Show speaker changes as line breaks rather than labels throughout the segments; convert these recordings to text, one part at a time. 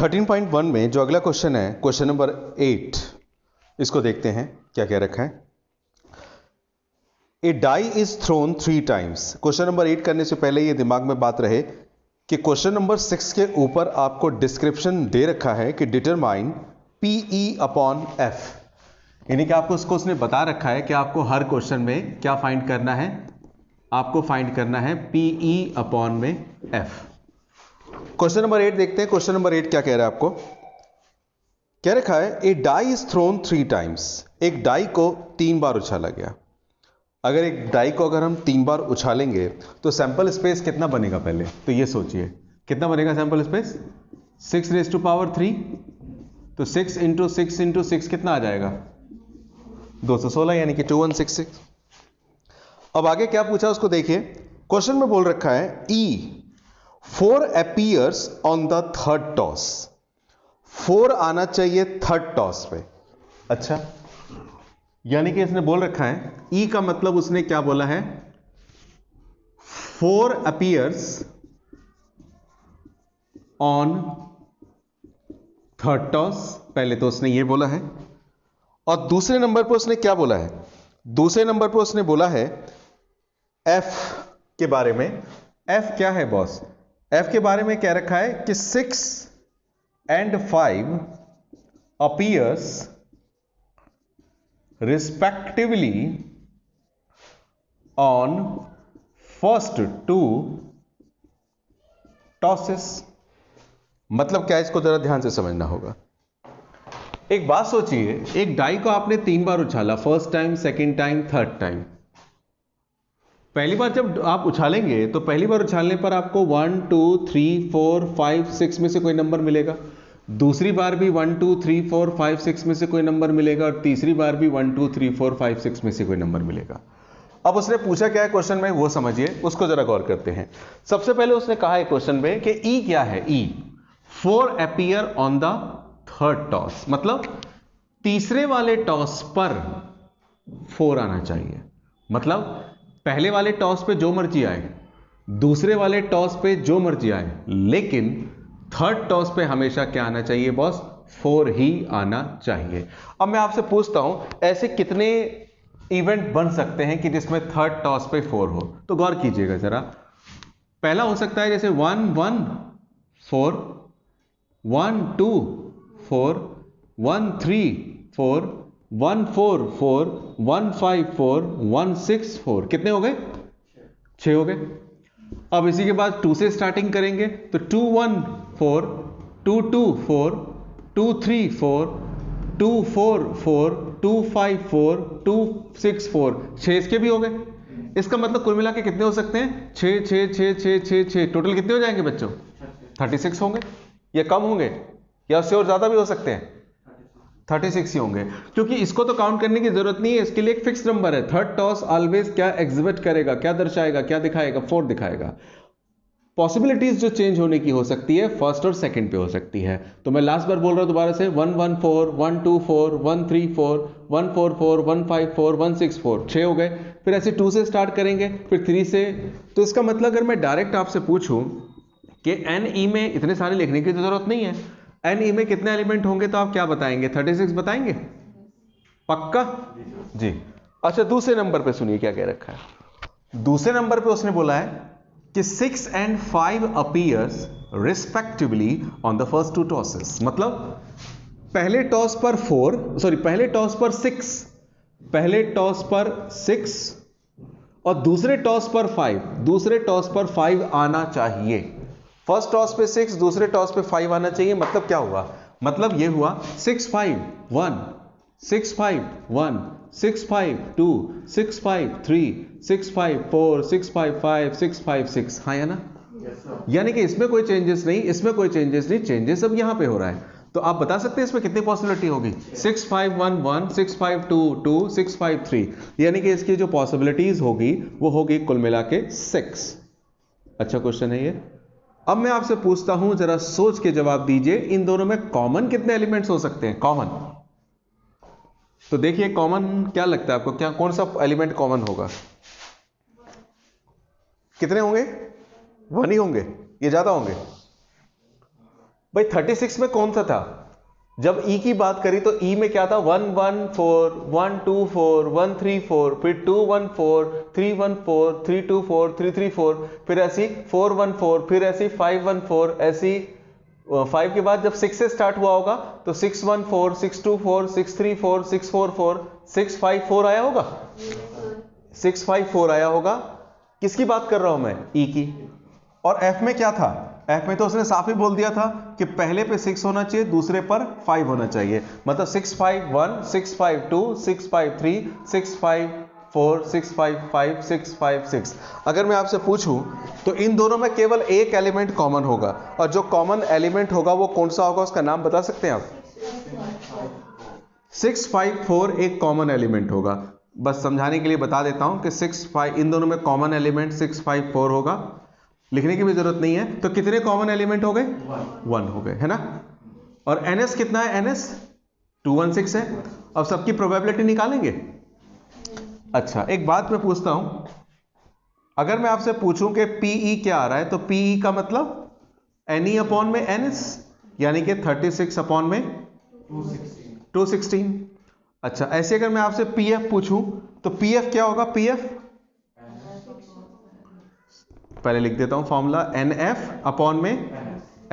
13.1 में जो अगला क्वेश्चन है, क्वेश्चन नंबर 8, इसको देखते हैं क्या कह रखा है। A die is thrown 3 times. Question number 8 करने से पहले ये दिमाग में बात रहे कि क्वेश्चन नंबर 6 के ऊपर आपको डिस्क्रिप्शन दे रखा है कि डिटरमाइन PE अपॉन F, यानी कि आपको उसने बता रखा है कि आपको हर क्वेश्चन में क्या फाइंड करना है, आपको फाइंड करना है PE अपॉन में F। क्वेश्चन नंबर 8 देखते हैं। क्वेश्चन नंबर 8 क्या कह रहा है, आपको कह रखा है a die is thrown 3 times. एक डाई को 3 बार उछाला गया। अगर एक डाई को अगर हम 3 बार उछालेंगे तो सैंपल स्पेस कितना बनेगा, पहले तो ये सोचिए कितना बनेगा सैंपल स्पेस, 6⁻³ तो 6 × 6 × 6 कितना आ जाएगा, 216, यानी कि 2166। अब आगे क्या पूछा उसको देखिए। क्वेश्चन में बोल रखा है E 4 appears on the third toss। 4 आना चाहिए थर्ड टॉस पे। अच्छा, यानी कि इसने बोल रखा है E का मतलब उसने क्या बोला है, 4 appears on थर्ड टॉस, पहले तो उसने ये बोला है। और दूसरे नंबर पर उसने क्या बोला है, दूसरे नंबर पर उसने बोला है F के बारे में। F क्या है बॉस, F के बारे में कह रखा है कि 6 and 5 appears respectively on first 2 tosses। मतलब क्या, इसको जरा ध्यान से समझना होगा। एक बात सोचिए, एक डाई को आपने 3 बार उछाला, first time, second time, third time. पहली बार जब आप उछालेंगे तो पहली बार उछालने पर आपको 1 2 3 4 5 6 में से कोई नंबर मिलेगा। दूसरी बार भी 1 2 3 4 5 6 में से कोई नंबर मिलेगा, और तीसरी बार भी 1 2 3 4 5 6 में से कोई नंबर मिलेगा। अब उसने पूछा क्या है क्वेश्चन में, वो समझिए, उसको जरा गौर करते हैं। सबसे पहले उसने कहा है क्वेश्चन में कि E क्या है, E 4 appear on the third toss, मतलब तीसरे वाले टॉस पर 4 आना चाहिए। मतलब पहले वाले टॉस पे जो मर्जी आए, दूसरे वाले टॉस पे जो मर्जी आए, लेकिन थर्ड टॉस पे हमेशा क्या आना चाहिए बॉस, 4 ही आना चाहिए। अब मैं आपसे पूछता हूं, ऐसे कितने इवेंट बन सकते हैं कि जिसमें थर्ड टॉस पे 4 हो, तो गौर कीजिएगा जरा। पहला हो सकता है जैसे 1 1 4, 1 2 4, 1 3 4, 1 4 4, 1 5 4, 1 6 4, कितने हो गए, 6 हो गए। अब इसी के बाद 2 से स्टार्टिंग करेंगे तो 2 1 4, 2 2 4, 2 3 4, 2 4 4, 2 5 4, 2 6 4, 6 इसके भी हो गए। इसका मतलब कुल मिला के कितने हो सकते हैं, 6 6 6 6 6 6, टोटल कितने हो जाएंगे बच्चों, 36 होंगे। ये कम होंगे या उससे और ज्यादा भी हो सकते हैं, 36 ही होंगे, क्योंकि इसको तो काउंट करने की जरूरत नहीं है, इसके लिए एक फिक्स नंबर है। थर्ड टॉस ऑलवेज क्या एग्जिबिट करेगा, क्या दर्शाएगा, क्या दिखाएगा, 4 दिखाएगा। पॉसिबिलिटीज जो चेंज होने की हो सकती है फर्स्ट और सेकंड पे हो सकती है। तो मैं लास्ट बार बोल रहा हूं दोबारा से, 1 1 4, 1 2 4, 1 3 4, 1 4 4, 1 5 4, 1 6 4, 6 हो गए। फिर ऐसे 2 से स्टार्ट करेंगे, फिर 3 से। तो इसका मतलब अगर मैं डायरेक्ट आपसे पूछूं कि NE में इतने सारे लिखने की जरूरत नहीं है, NE में कितने एलिमेंट होंगे, तो आप क्या बताएंगे, 36 बताएंगे, पक्का जी। अच्छा, दूसरे नंबर पे सुनिए क्या कह रखा है। दूसरे नंबर पे उसने बोला है कि 6 and 5 appears respectively on the first 2 tosses। मतलब पहले टॉस पर 4, सॉरी पहले टॉस पर 6, पहले टॉस पर 6 और दूसरे टॉस पर 5, दूसरे टॉस पर 5 आना चाहिए। फर्स्ट टॉस पे 6, दूसरे टॉस पे 5 आना चाहिए। मतलब क्या हुआ, मतलब ये हुआ 6 5 1, 6 5 1, 6 5 2, 6 5 3, 6 5 4, 6 5 5, 6 5 6, हाँ या ना। यानी कि इसमें कोई चेंजेस नहीं, इसमें कोई चेंजेस नहीं, चेंजेस अब यहां पे हो रहा है। तो आप बता सकते हैं इसमें कितनी पॉसिबिलिटी होगी, 6 5 1 1, 6 5 2 2, 6 5 3, यानी कि इसकी जो पॉसिबिलिटीज होगी वो होगी कुल मिला के 6। अच्छा क्वेश्चन है ये। अब मैं आपसे पूछता हूं, जरा सोच के जवाब दीजिए, इन दोनों में कॉमन कितने एलिमेंट्स हो सकते हैं, कॉमन। तो देखिए कॉमन क्या लगता है आपको, क्या कौन सा एलिमेंट कॉमन होगा, कितने होंगे, 1 ही होंगे, ये ज्यादा होंगे, भाई 36 में कौन सा था? जब E की बात करी तो E में क्या था? 114, 124, 134, फिर 214, 314, 324, 334, फिर ऐसी 414, फिर ऐसी 514, ऐसी 5 के बाद जब 6 से स्टार्ट हुआ होगा तो 614, 624, 634, 644, 654 आया होगा, 654 आया होगा। किसकी बात कर रहा हूं मैं? E की। और F में क्या था? F में तो उसने साफ ही बोल दिया था कि पहले पे 6 होना चाहिए, दूसरे पर 5 होना चाहिए, मतलब 651, 652, 653, 654, 655, 656। अगर मैं आपसे पूछूं तो इन दोनों में केवल एक एलिमेंट कॉमन होगा, और जो कॉमन एलिमेंट होगा वो कौन सा होगा, उसका नाम बता सकते हैं आप? 654 एक कॉमन एलिमेंट होगा। बस समझाने के लिए बता देता हूं कि 65 इन दोनों में कॉमन एलिमेंट 654 होगा, लिखने की भी जरूरत नहीं है। तो कितने कॉमन एलिमेंट हो गए? 1 हो गए, है ना। और NS कितना है? NS 216 है। अब सबकी प्रोबेबिलिटी निकालेंगे। अच्छा, एक बात मैं पूछता हूं, अगर मैं आपसे पूछूं कि PE क्या आ रहा है, तो PE का मतलब NE अपॉन में NS, यानी कि 36 अपॉन में 216। अच्छा, ऐसे अगर मैं आपसे PF पूछूं तो PF क्या होगा? PF पहले लिख देता हूं फॉर्मूला, NF अपॉन में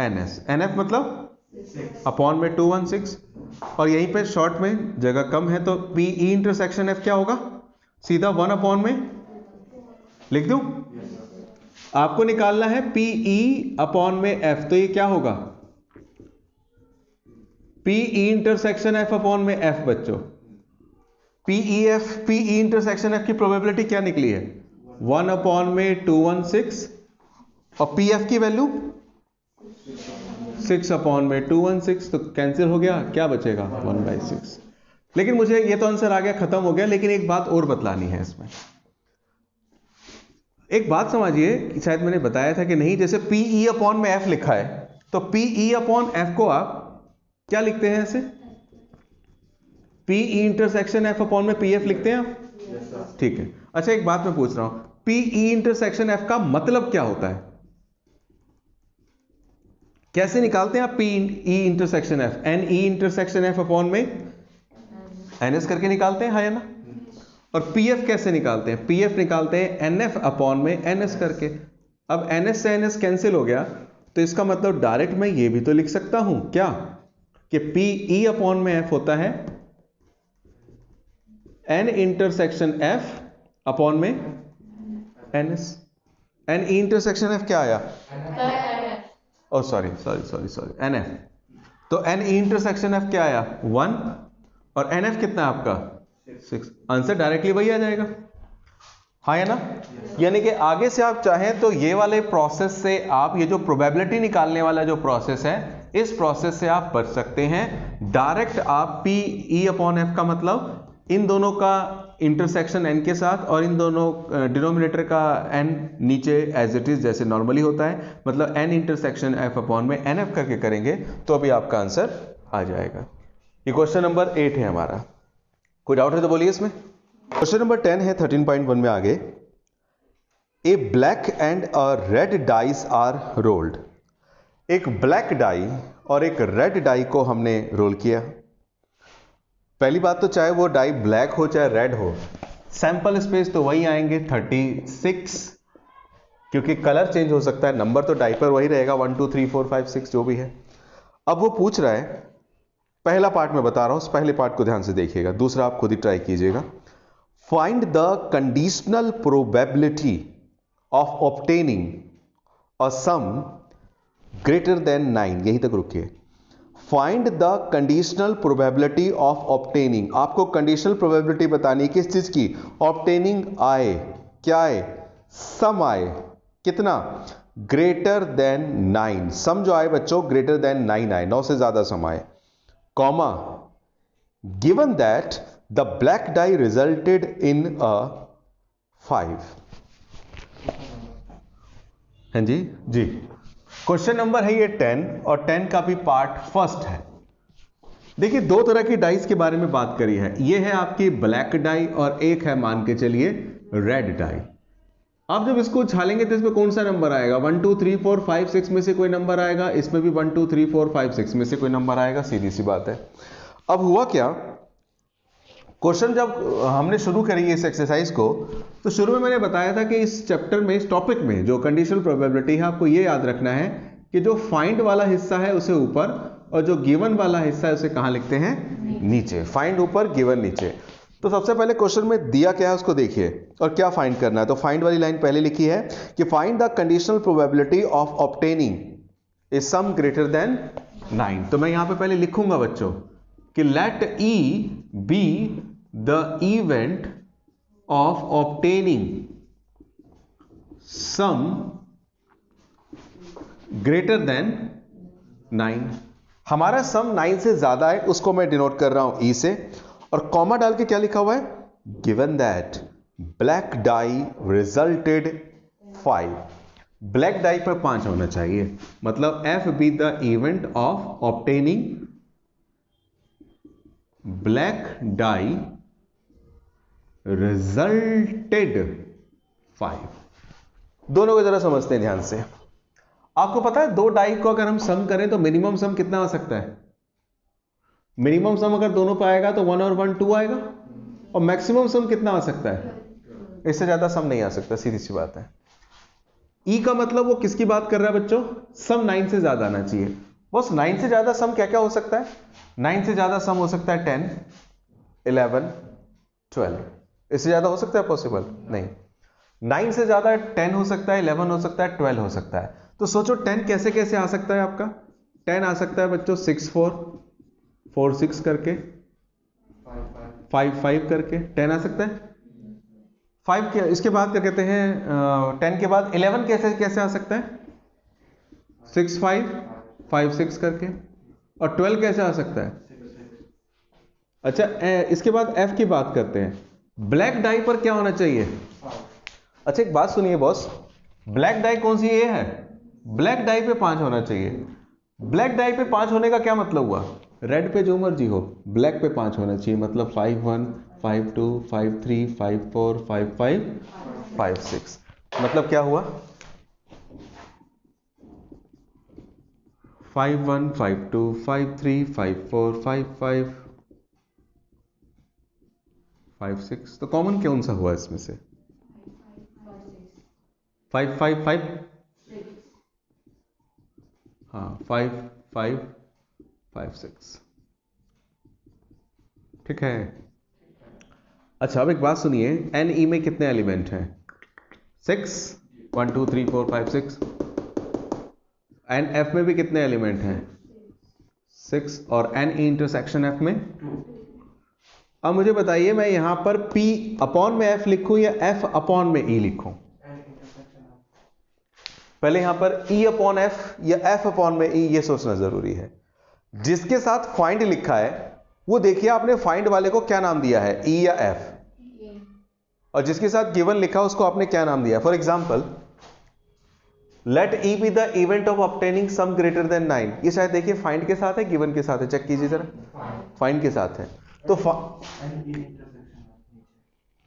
NS। NF मतलब अपॉन में 216, और यहीं पे शॉर्ट में जगह कम है तो PE इंटरसेक्शन F क्या होगा? सीधा 1 अपॉन में लिख दूं? आपको निकालना है PE अपॉन में F, तो ये क्या होगा? PE इंटरसेक्शन F अपॉन में F बच्चों। PE इंटरसेक्शन F की प्रोबेबिलिटी क्या निकली है? 1 अपॉन में 216, और PF की वैल्यू 6 अपॉन में 216, तो कैंसिल हो गया, क्या बचेगा? 1/6। लेकिन मुझे ये तो आंसर आ गया, खत्म हो गया, लेकिन एक बात और बतलानी है इसमें। एक बात समझिए, शायद मैंने बताया था कि नहीं, जैसे PE अपॉन में F लिखा है, तो PE अपॉन F को आप क्या लिखते हैं ऐसे? PE इंटरसेक्शन F अपॉन में PF लिखते हैं आप? ठीक है। अच्छा, एक बात मैं पूछ रहा हूं, PE इंटरसेक्शन F का मतलब क्या होता है? कैसे निकालते हैं आप PE intersection F? NE intersection F upon में NS करके निकालते हैं, है ना। और PF कैसे निकालते हैं? PF निकालते हैं NF अपॉन में NS करके। अब NS से NS कैंसिल हो गया, तो इसका मतलब डायरेक्ट मैं ये भी तो लिख सकता हूं क्या, कि PE अपॉन में F होता है N इंटरसेक्शन F अपॉन में NS। NE इंटरसेक्शन F क्या आया? ओ सॉरी NF। तो NE इंटरसेक्शन F क्या आया? 1, और NF कितना है आपका? 6। आंसर डायरेक्टली वही आ जाएगा, हाँ है ना। यानी कि आगे से आप चाहें तो ये वाले प्रोसेस से आप, ये जो प्रोबेबिलिटी निकालने वाला जो प्रोसेस है, इस प्रोसेस से आप बच सकते हैं। डायरेक्ट आप PE अपॉन F का मतलब इन दोनों का इंटरसेक्शन N के साथ, और इन दोनों डिनोमिनेटर का N नीचे एज इट इज जैसे नॉर्मली होता है, मतलब N इंटरसेक्शन F अपॉन में NF करके करेंगे तो अभी आपका आंसर आ जाएगा। ये क्वेश्चन नंबर 8 है हमारा। कोई डाउट है तो बोलिए इसमें। क्वेश्चन नंबर 10 है 13.1 में आगे। A black and a red dice are rolled. एक ब्लैक डाई और एक रेड डाई को हमने रोल किया। पहली बात तो चाहे वो डाई ब्लैक हो चाहे रेड हो, सैंपल स्पेस तो वही आएंगे 36, क्योंकि कलर चेंज हो सकता है, नंबर तो डाई पर वही रहेगा 1 2 3 4 5 6 जो भी है। अब वो पूछ रहा है, पहला पार्ट मैं बता रहा हूं, उस पहले पार्ट को ध्यान से देखिएगा, दूसरा आप खुद ही ट्राई कीजिएगा। Find the conditional probability of obtaining a some greater than 9। यहीं तक रुकिए। Find the conditional probability of obtaining, आपको कंडीशनल प्रोबेबिलिटी बतानी किस चीज की? ऑब्टेनिंग आए, क्या आए? सम आए। कितना? Greater than 9। सम जो आए बच्चों ग्रेटर देन 9 आए, 9 से ज्यादा सम आए, comma given that the black die resulted in a 5। हैं जी जी, क्वेश्चन नंबर है ये 10, और 10 का भी पार्ट फर्स्ट है। देखिए, दो तरह की डाइस के बारे में बात करी है। ये है आपकी ब्लैक डाई और एक है मान के चलिए रेड डाई। आप जब इसको उछालेंगे तो इसमें कौन सा नंबर आएगा? 1 2 3 4 5 6 में से कोई नंबर आएगा, इसमें भी 1 2 3 4 5 6 में से कोई नंबर आएगा, सीधी सी बात है। अब हुआ क्या, क्वेश्चन जब हमने शुरू करी इस एक्सरसाइज को, तो शुरू में मैंने बताया था कि इस चैप्टर में, इस टॉपिक में जो कंडीशनल प्रोबेबिलिटी है, आपको ये याद रखना है कि जो फाइंड वाला हिस्सा है उसे ऊपर और जो गिवन वाला हिस्सा है उसे कहां लिखते हैं? नीचे। फाइंड ऊपर, गिवन नीचे। तो सबसे पहले क्वेश्चन में दिया क्या है उसको देखिए और क्या फाइंड करना है। तो फाइंड वाली लाइन पहले लिखी है कि find the conditional probability of obtaining a sum greater than 9। तो मैं यहां पे पहले लिखूंगा बच्चों कि let E be the event of obtaining sum greater than 9। हमारा सम 9 से ज्यादा है, उसको मैं डिनोट कर रहा हूं ई से, और कॉमा डाल के क्या लिखा हुआ है? Given that black die resulted 5। Black dye पर 5 होना चाहिए, मतलब F B the event of obtaining black die resulted 5। दोनों को जरा समझते हैं ध्यान से। आपको पता है दो डाई को अगर हम सम करें तो मिनिमम सम कितना आ सकता है? मिनिमम सम अगर दोनों पे आएगा तो 1 और 1 2 आएगा, और मैक्सिमम सम कितना आ सकता है? इससे ज्यादा सम नहीं आ सकता, सीधी सी बात है। ई का मतलब वो किसकी बात कर रहा है बच्चों? सम 9 से ज्यादा आना चाहिए। बस 9 से ज्यादा सम क्या क्या हो सकता है? 9 से ज्यादा सम हो सकता है 10, 11, 12। इससे ज्यादा हो सकता है पॉसिबल? नहीं। 9 से ज्यादा 10 हो सकता है, 11 हो सकता है, 12 हो सकता है। तो सोचो 10 कैसे कैसे आ सकता है आपका? 10 आ सकता है बच्चों 6 4 4 6 करके, 5 5 करके 10 आ सकता है। 5 के इसके बाद क्या कहते हैं, 10 के बाद 11 कैसे कैसे आ सकता है? 6 5 5 6 करके। और 12 कैसे आ सकता है? अच्छा, इसके बाद F की बात करते हैं। ब्लैक डाई पर क्या होना चाहिए? अच्छा एक बात सुनिए बॉस, ब्लैक डाई कौन सी ये है? ब्लैक डाई पे 5 होना चाहिए। ब्लैक डाई पे 5 होने का क्या मतलब हुआ? रेड पे जो मर्जी हो, ब्लैक पे 5 होना चाहिए, मतलब 5 1 5 2 5 3 5 4 5 5 5 6। मतलब क्या हुआ? 5 1 5 2 5 3 5 4 5 5 5 6। तो कॉमन कौन सा हुआ इसमें से? 5 5 5, हाँ 5 5 5 6, ठीक है। अच्छा अब एक बात सुनिए, एन ई में कितने एलिमेंट हैं? 6, 1 2 3 4 5 6। एन एफ में भी कितने एलिमेंट हैं? 6। और एन ई इंटरसेक्शन एफ में? अब मुझे बताइए मैं यहां पर P अपॉन में F लिखूं या F अपॉन में E लिखूं? पहले यहां पर E अपॉन F या F अपॉन में E, ये सोचना जरूरी है। जिसके साथ फाइंड लिखा है वो देखिए आपने फाइंड वाले को क्या नाम दिया है, E या F, और जिसके साथ गिवन लिखा उसको आपने क्या नाम दिया? For example let E be the event of obtaining sum greater than 9। ये शायद देखिए फाइंड के साथ है, गिवन के साथ है, चेक कीजिए जरा। फाइंड के साथ है,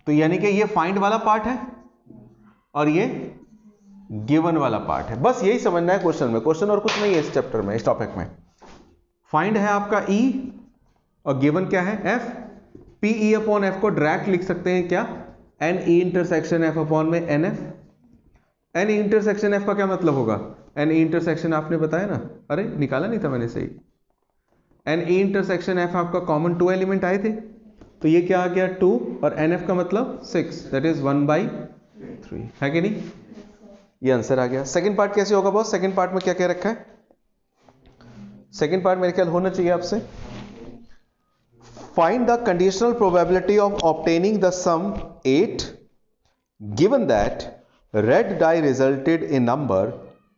तो यानी कि ये फाइंड वाला पार्ट है और ये गिवन वाला पार्ट है। बस यही समझना है क्वेश्चन में, क्वेश्चन और कुछ नहीं है इस चैप्टर में, इस टॉपिक में। फाइंड है आपका E और गिवन क्या है? F। P E upon F को डायरेक्ट लिख सकते हैं क्या? N E intersection F upon में NF। N E intersection F का क्या मतलब होगा? N E इंटरसेक्शन आपने बताया ना, अरे निकाला नहीं था मैंने सही। N E इंटरसेक्शन F आपका कॉमन 2 एलिमेंट आए थे, तो ये क्या आ गया 2, और NF का मतलब 6, दैट इज 1/3, है कि नहीं? ये आंसर आ गया। सेकंड पार्ट कैसे होगा बॉस? सेकंड पार्ट में क्या क्या रखा है? सेकंड पार्ट मेरे ख्याल होना चाहिए आपसे, find the conditional probability of obtaining the sum 8 given that red die resulted in number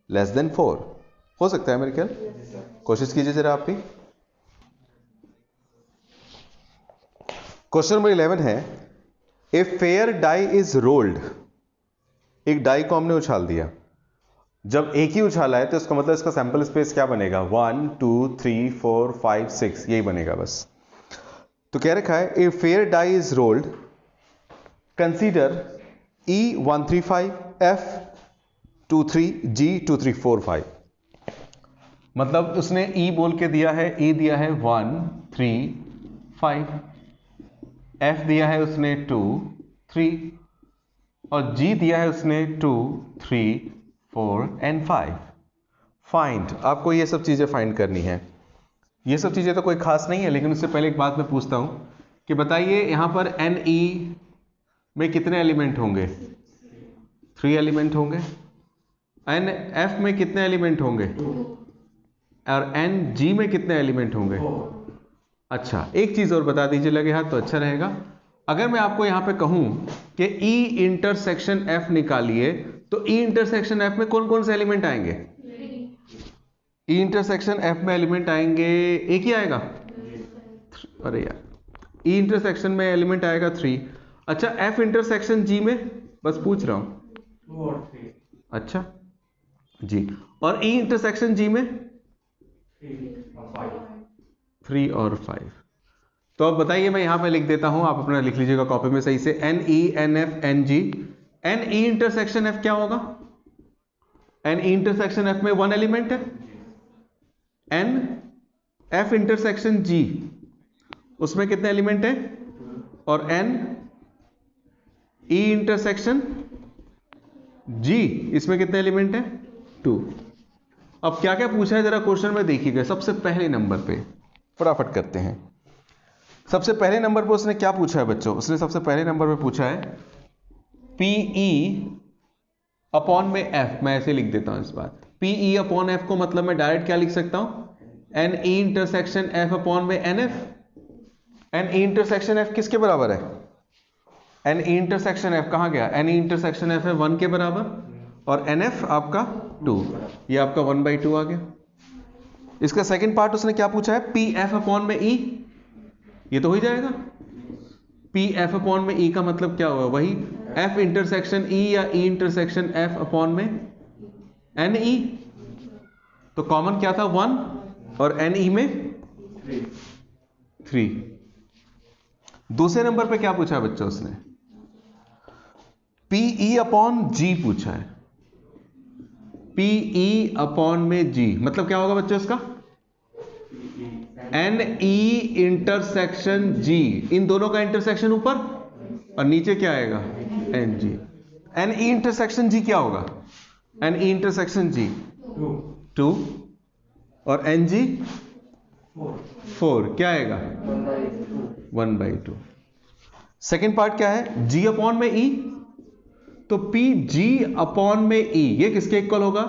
less than 4। हो सकता है मेरे ख्याल, कोशिश कीजिए जरा आप भी। क्वेश्चन नंबर 11 है, a fair die is rolled. एक डाई को हमने उछाल दिया, जब एक ही उछाला है तो इसका मतलब इसका सैंपल स्पेस क्या बनेगा? 1 2 3 4 5 6, यही बनेगा बस। तो कह रखा है a fair die is rolled, consider E135 F23 G 2345, मतलब उसने E बोल के दिया है, E दिया है 1 3 5, F दिया है उसने 2 3 और G दिया है उसने 2 3 4 एंड 5। फाइंड, आपको ये सब चीजें फाइंड करनी है। ये सब चीजें तो कोई खास नहीं है, लेकिन उससे पहले एक बात मैं पूछता हूं कि बताइए यहां पर NE में कितने एलिमेंट होंगे? 3 एलिमेंट होंगे। NF में कितने एलिमेंट होंगे? और NG में कितने एलिमेंट होंगे? अच्छा, एक चीज और बता दीजिए लगे हाथ तो अच्छा रहेगा। अगर मैं आपको यहां पे कहूं कि E इंटरसेक्शन F निकालिए, तो E इंटरसेक्शन F में कौन कौन से एलिमेंट आएंगे? E इंटरसेक्शन F में एलिमेंट आएंगे, एक ही आएगा? अरे यार, E इंटरसेक्शन में एलिमेंट आएगा 3। अच्छा, F इंटरसेक्शन G में, बस पूछ रहा हूं।
2 और 3।
अच्छा जी, और E इंटरसेक्शन G में 3 और 5। तो अब बताइए, मैं यहां पे लिख देता हूं, आप अपना लिख लीजिएगा कॉपी में सही से। NE NF NG। NE intersection F क्या होगा? NE इंटरसेक्शन F में 1 एलिमेंट है। NF इंटरसेक्शन G, उसमें कितने एलिमेंट है? और NE इंटरसेक्शन G, इसमें कितने एलिमेंट है? 2। अब क्या क्या पूछा है जरा क्वेश्चन में देखिएगा। सबसे पहले नंबर पे फटाफट करते हैं। सबसे पहले नंबर पे उसने क्या पूछा है बच्चों? उसने सबसे पहले नंबर पे पूछा है PE अपॉन में F। मैं ऐसे लिख देता हूं इस बात, PE अपॉन F को मतलब मैं डायरेक्ट क्या लिख सकता हूं? NE इंटरसेक्शन F अपॉन में NF। NE इंटरसेक्शन F किसके बराबर है? NE इंटरसेक्शन F कहां गया? NE इंटरसेक्शन F है 1 के बराबर, और NF आपका 2, ये आपका 1/2 आ गया। इसका सेकंड पार्ट उसने क्या पूछा है? PF अपॉन में E, ये तो हो ही जाएगा। PF अपॉन में E का मतलब क्या हुआ? वही F इंटरसेक्शन E या E इंटरसेक्शन F अपॉन में NE। तो कॉमन क्या था? 1, और NE में 3। दूसरे नंबर पे क्या पूछा बच्चों उसने? PE अपॉन G पूछा है। PE अपॉन में G मतलब क्या होगा बच्चों इसका? NE इंटरसेक्शन G, इन दोनों का इंटरसेक्शन ऊपर और नीचे क्या आएगा? NG। NE इंटरसेक्शन G क्या होगा? NE इंटरसेक्शन G 2 और NG 4, क्या आएगा? 1/2। सेकेंड पार्ट क्या है? G अपॉन में E, तो PG अपॉन में E ये किसके इक्वल होगा?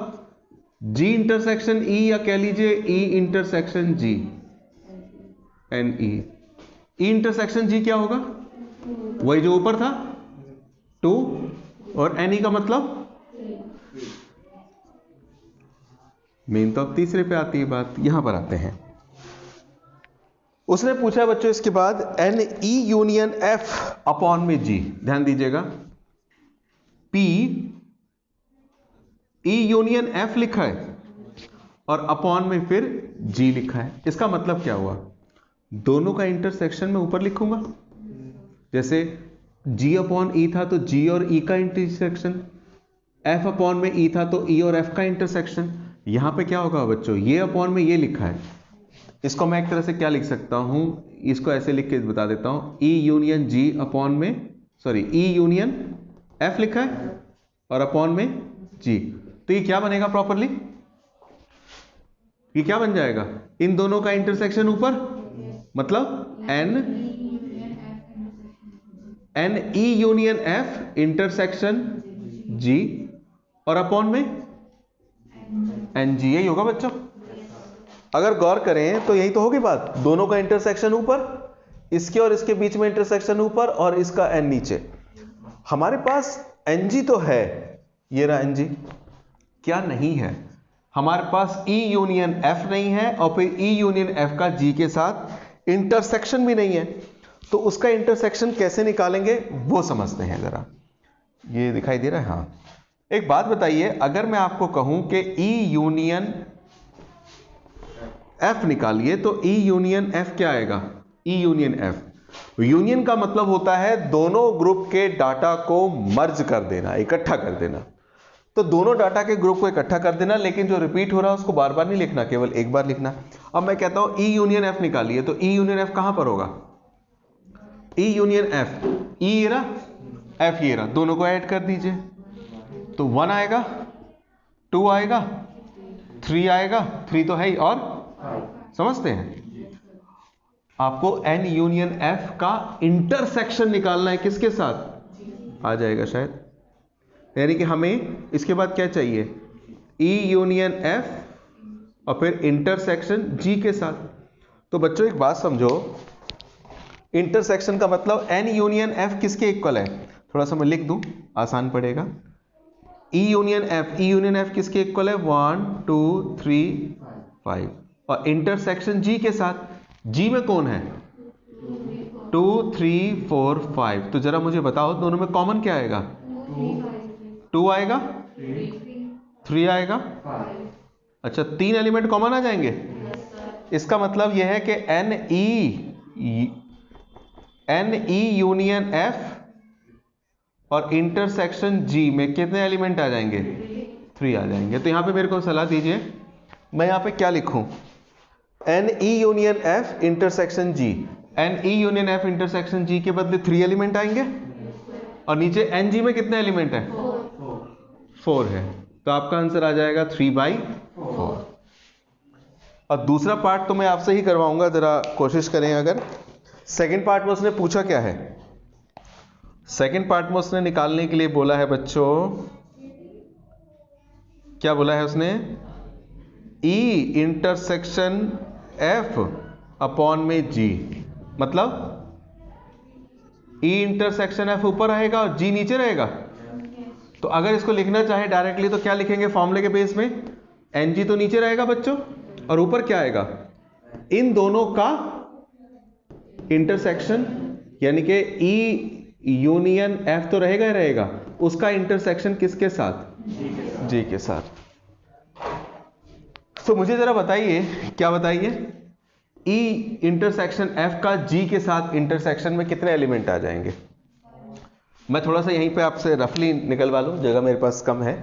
G इंटरसेक्शन E, या कह लीजिए E intersection G NE। E intersection G क्या होगा? वही जो ऊपर था 2, और NE का मतलब मेन तो अब तीसरे पे आती है बात, यहां पर आते हैं। उसने पूछा बच्चों इसके बाद NE यूनियन F अपॉन में G। ध्यान दीजिएगा, P E यूनियन F लिखा है और अपॉन में फिर G लिखा है। इसका मतलब क्या हुआ? दोनों का इंटरसेक्शन में ऊपर लिखूंगा। जैसे G अपॉन E था तो G और E का इंटरसेक्शन, F अपॉन में E था तो E और F का इंटरसेक्शन। यहां पे क्या होगा बच्चों? ये अपॉन में ये लिखा है, इसको मैं एक तरह से क्या लिख सकता हूं? इसको ऐसे लिख के बता देता हूं, E यूनियन G अपॉन में, सॉरी E यूनियन F लिखा है और अपॉन में G। तो ये क्या बनेगा प्रॉपरली? ये क्या बन जाएगा? इन दोनों का इंटरसेक्शन ऊपर, मतलब NE union F intersection G और अपॉन में NG। यही होगा बच्चों। अगर गौर करें तो यही तो होगी बात, दोनों का इंटरसेक्शन ऊपर, इसके और इसके बीच में इंटरसेक्शन ऊपर और इसका N नीचे। हमारे पास NG तो है, ये रहा NG, क्या नहीं है? हमारे पास E यूनियन F नहीं है और फिर E यूनियन F का G के साथ इंटरसेक्शन भी नहीं है। तो उसका इंटरसेक्शन कैसे निकालेंगे वो समझते हैं जरा। ये दिखाई दे रहा है? हाँ, एक बात बताइए, अगर मैं आपको कहूं कि E यूनियन F निकालिए तो E यूनियन F क्या आएगा? E यूनियन F, यूनियन का मतलब होता है दोनों ग्रुप के डाटा को मर्ज कर देना, इकट्ठा कर देना। तो दोनों डाटा के ग्रुप को इकट्ठा कर देना, लेकिन जो रिपीट हो रहा है उसको बार बार नहीं लिखना, केवल एक बार लिखना। अब मैं कहता हूं ई यूनियन एफ निकालिए, तो ई यूनियन एफ कहां पर होगा? ई यूनियन एफ, ई ये रहा, एफ ये रहा, दोनों को ऐड कर दीजिए, तो 1 आएगा, 2 आएगा, 3 आएगा, 3 तो है ही, और समझते हैं आपको एन यूनियन एफ का इंटरसेक्शन निकालना है, किसके साथ? आ जाएगा शायद, यानी कि हमें इसके बाद क्या चाहिए? ई यूनियन एफ और फिर इंटरसेक्शन जी के साथ। तो बच्चों एक बात समझो, इंटरसेक्शन का मतलब एन यूनियन एफ किसके इक्वल है? थोड़ा सा मैं लिख दूं, आसान पड़ेगा। ई यूनियन एफ, ई यूनियन एफ किसके इक्वल है? 1 2 3 5, और इंटरसेक्शन जी के साथ, जी में कौन है? 2 3 4 5। तो जरा मुझे बताओ दोनों में कॉमन क्या आएगा? 2 आएगा, 3 आएगा, अच्छा 3 एलिमेंट कॉमन आ जाएंगे। इसका मतलब यह है कि एन ई यूनियन एफ और इंटरसेक्शन जी में कितने एलिमेंट आ जाएंगे? 3 आ जाएंगे। तो यहां पे मेरे को सलाह दीजिए, मैं यहां पे क्या लिखूं? N E union F intersection G, N E union F intersection G के बदले 3 एलिमेंट आएंगे, और नीचे एन जी में कितने एलिमेंट है? 4 है। तो आपका आंसर आ जाएगा 3/4। और दूसरा पार्ट तो मैं आपसे ही करवाऊंगा, जरा कोशिश करें। अगर सेकंड पार्ट में उसने पूछा क्या है? सेकंड पार्ट में उसने निकालने के लिए बोला है बच्चों, क्या बोला है उसने? ई इंटरसेक्शन एफ अपॉन में जी, मतलब ई इंटरसेक्शन एफ ऊपर रहेगा और जी नीचे रहेगा। तो अगर इसको लिखना चाहे डायरेक्टली तो क्या लिखेंगे फॉर्मूले के बेस में? एन जी तो नीचे रहेगा बच्चों, और ऊपर क्या आएगा? इन दोनों का इंटरसेक्शन, यानी कि ई यूनियन एफ तो रहेगा ही रहेगा, उसका इंटरसेक्शन किसके साथ? जी के साथ। तो मुझे जरा बताइए, क्या बताइए, ई इंटरसेक्शन एफ का जी के साथ इंटरसेक्शन में कितने एलिमेंट आ जाएंगे? मैं थोड़ा सा यहीं पे आपसे रफली निकलवा लूं, जगह मेरे पास कम है।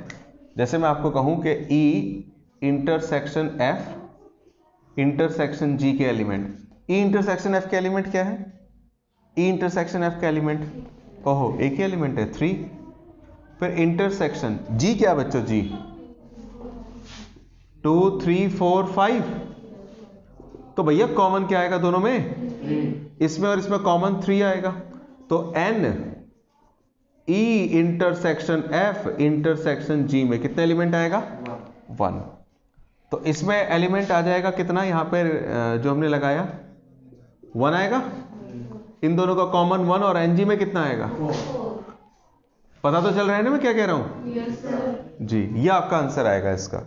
जैसे मैं आपको कहूं कि ई इंटरसेक्शन एफ इंटरसेक्शन जी के एलिमेंट, ई इंटरसेक्शन एफ के एलिमेंट क्या है? ई इंटरसेक्शन एफ के एलिमेंट, ओहो एक ही एलिमेंट है 3। फिर इंटरसेक्शन जी क्या है बच्चों? जी 2 3 4 5। तो भैया कॉमन क्या आएगा दोनों में? इसमें और इसमें कॉमन 3 आएगा। तो N E intersection F intersection G में कितने एलिमेंट आएगा? 1। तो इसमें एलिमेंट आ जाएगा कितना? यहां पर जो हमने लगाया 1 आएगा, इन दोनों का कॉमन 1, और एन जी में कितना आएगा? पता तो चल रहा है ना मैं क्या कह रहा हूं? जी, ये आपका आंसर आएगा इसका।